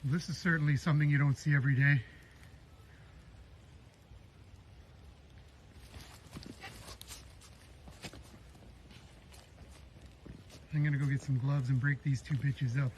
This is certainly something you don't see every day. I'm gonna go get some gloves and break these two bitches up.